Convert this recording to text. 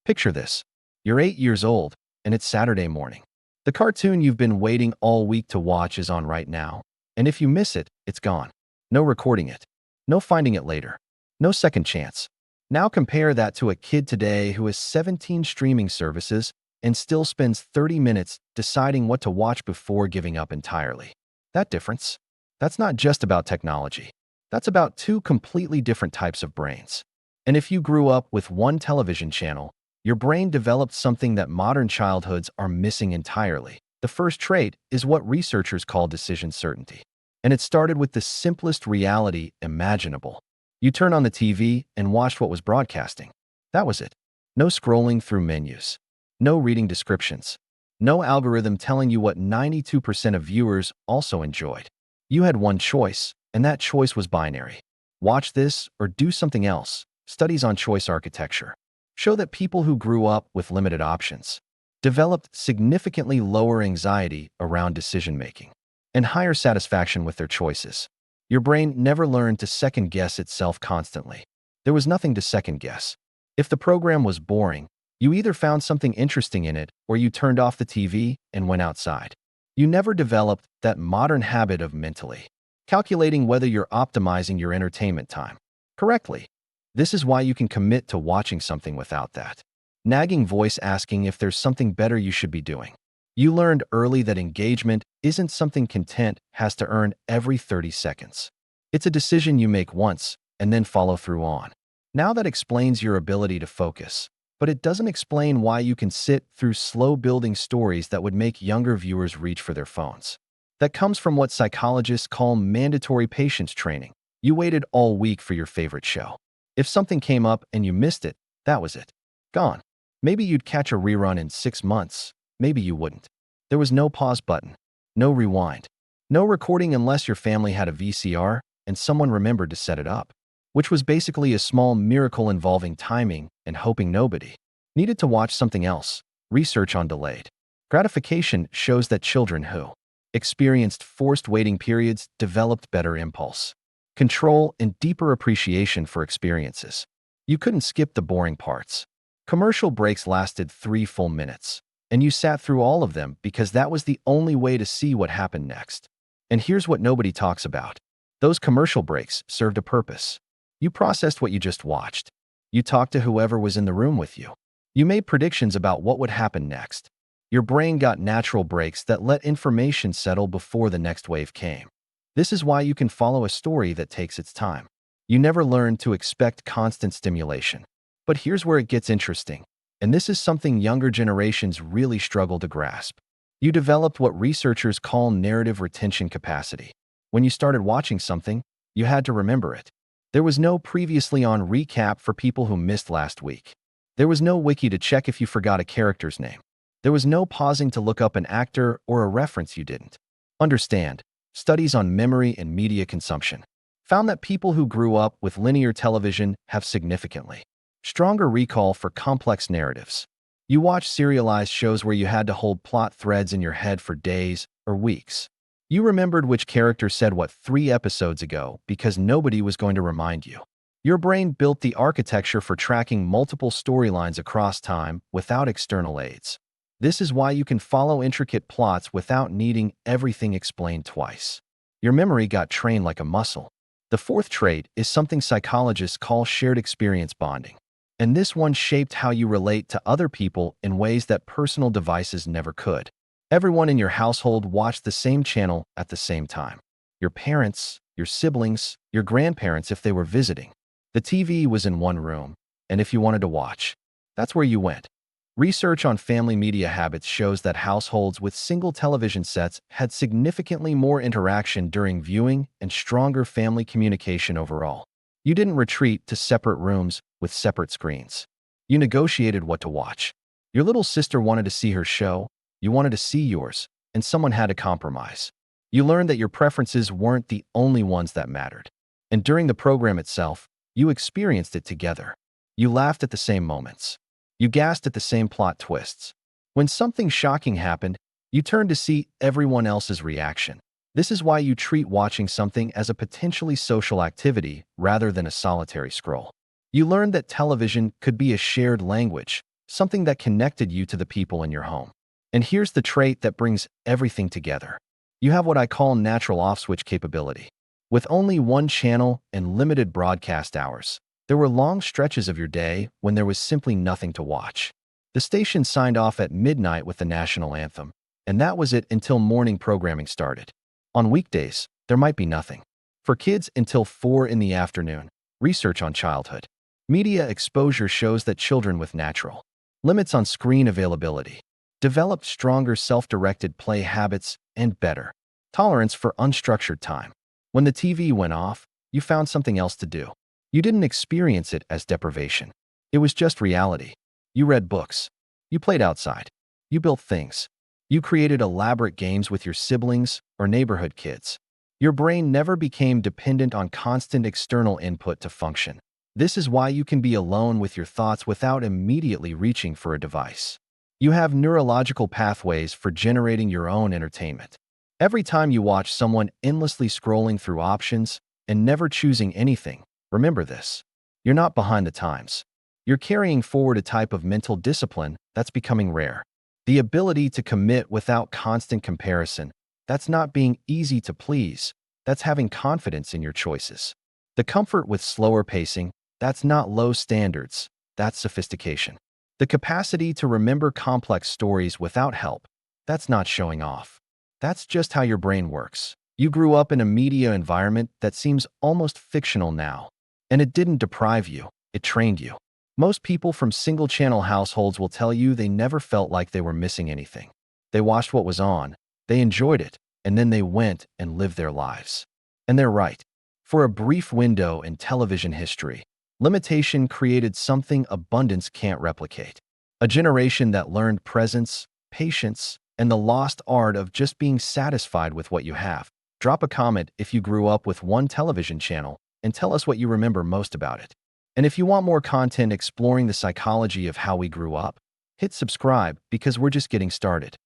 Picture this. You're 8 years old, and it's Saturday morning. The cartoon you've been waiting all week to watch is on right now, and if you miss it, it's gone. No recording it. No finding it later. No second chance. Now compare that to a kid today who has 17 streaming services and still spends 30 minutes deciding what to watch before giving up entirely. That difference? That's not just about technology. That's about two completely different types of brains. And if you grew up with one television channel, your brain developed something that modern childhoods are missing entirely. The first trait is what researchers call decision certainty. And it started with the simplest reality imaginable. You turned on the TV and watched what was broadcasting. That was it. No scrolling through menus. No reading descriptions. No algorithm telling you what 92% of viewers also enjoyed. You had one choice, and that choice was binary. Watch this or do something else. Studies on choice architecture show that people who grew up with limited options developed significantly lower anxiety around decision-making and higher satisfaction with their choices. Your brain never learned to second-guess itself constantly. There was nothing to second-guess. If the program was boring, you either found something interesting in it or you turned off the TV and went outside. You never developed that modern habit of mentally calculating whether you're optimizing your entertainment time correctly. This is why you can commit to watching something without that nagging voice asking if there's something better you should be doing. You learned early that engagement isn't something content has to earn every 30 seconds. It's a decision you make once and then follow through on. Now that explains your ability to focus, but it doesn't explain why you can sit through slow-building stories that would make younger viewers reach for their phones. That comes from what psychologists call mandatory patience training. You waited all week for your favorite show. If something came up and you missed it, that was it. Gone. Maybe you'd catch a rerun in 6 months. Maybe you wouldn't. There was no pause button, no rewind, no recording unless your family had a VCR and someone remembered to set it up, which was basically a small miracle involving timing and hoping nobody needed to watch something else. Research on delayed gratification shows that children who experienced forced waiting periods developed better impulse control and deeper appreciation for experiences. You couldn't skip the boring parts. Commercial breaks lasted 3 full minutes, and you sat through all of them because that was the only way to see what happened next. And here's what nobody talks about. Those commercial breaks served a purpose. You processed what you just watched. You talked to whoever was in the room with you. You made predictions about what would happen next. Your brain got natural breaks that let information settle before the next wave came. This is why you can follow a story that takes its time. You never learned to expect constant stimulation. But here's where it gets interesting, and this is something younger generations really struggle to grasp. You developed what researchers call narrative retention capacity. When you started watching something, you had to remember it. There was no previously on recap for people who missed last week. There was no wiki to check if you forgot a character's name. There was no pausing to look up an actor or a reference you didn't understand. Studies on memory and media consumption found that people who grew up with linear television have significantly stronger recall for complex narratives. You watch serialized shows where you had to hold plot threads in your head for days or weeks. You remembered which character said what 3 episodes ago because nobody was going to remind you. Your brain built the architecture for tracking multiple storylines across time without external aids. This is why you can follow intricate plots without needing everything explained twice. Your memory got trained like a muscle. The fourth trait is something psychologists call shared experience bonding. And this one shaped how you relate to other people in ways that personal devices never could. Everyone in your household watched the same channel at the same time. Your parents, your siblings, your grandparents if they were visiting. The TV was in one room, and if you wanted to watch, that's where you went. Research on family media habits shows that households with single television sets had significantly more interaction during viewing and stronger family communication overall. You didn't retreat to separate rooms with separate screens. You negotiated what to watch. Your little sister wanted to see her show, you wanted to see yours, and someone had to compromise. You learned that your preferences weren't the only ones that mattered. And during the program itself, you experienced it together. You laughed at the same moments. You gasped at the same plot twists. When something shocking happened, you turned to see everyone else's reaction. This is why you treat watching something as a potentially social activity rather than a solitary scroll. You learned that television could be a shared language, something that connected you to the people in your home. And here's the trait that brings everything together. You have what I call natural off-switch capability. With only one channel and limited broadcast hours, there were long stretches of your day when there was simply nothing to watch. The station signed off at midnight with the national anthem, and that was it until morning programming started. On weekdays, there might be nothing. For kids until 4 in the afternoon, research on childhood. Media exposure shows that children with natural limits on screen availability developed stronger self-directed play habits and better tolerance for unstructured time. When the TV went off, you found something else to do. You didn't experience it as deprivation. It was just reality. You read books. You played outside. You built things. You created elaborate games with your siblings or neighborhood kids. Your brain never became dependent on constant external input to function. This is why you can be alone with your thoughts without immediately reaching for a device. You have neurological pathways for generating your own entertainment. Every time you watch someone endlessly scrolling through options and never choosing anything, remember this. You're not behind the times. You're carrying forward a type of mental discipline that's becoming rare. The ability to commit without constant comparison. That's not being easy to please. That's having confidence in your choices. The comfort with slower pacing. That's not low standards. That's sophistication. The capacity to remember complex stories without help. That's not showing off. That's just how your brain works. You grew up in a media environment that seems almost fictional now. And it didn't deprive you. It trained you. Most people from single-channel households will tell you they never felt like they were missing anything. They watched what was on, they enjoyed it, and then they went and lived their lives. And they're right. For a brief window in television history, limitation created something abundance can't replicate. A generation that learned presence, patience, and the lost art of just being satisfied with what you have. Drop a comment if you grew up with one television channel and tell us what you remember most about it. And if you want more content exploring the psychology of how we grew up, hit subscribe because we're just getting started.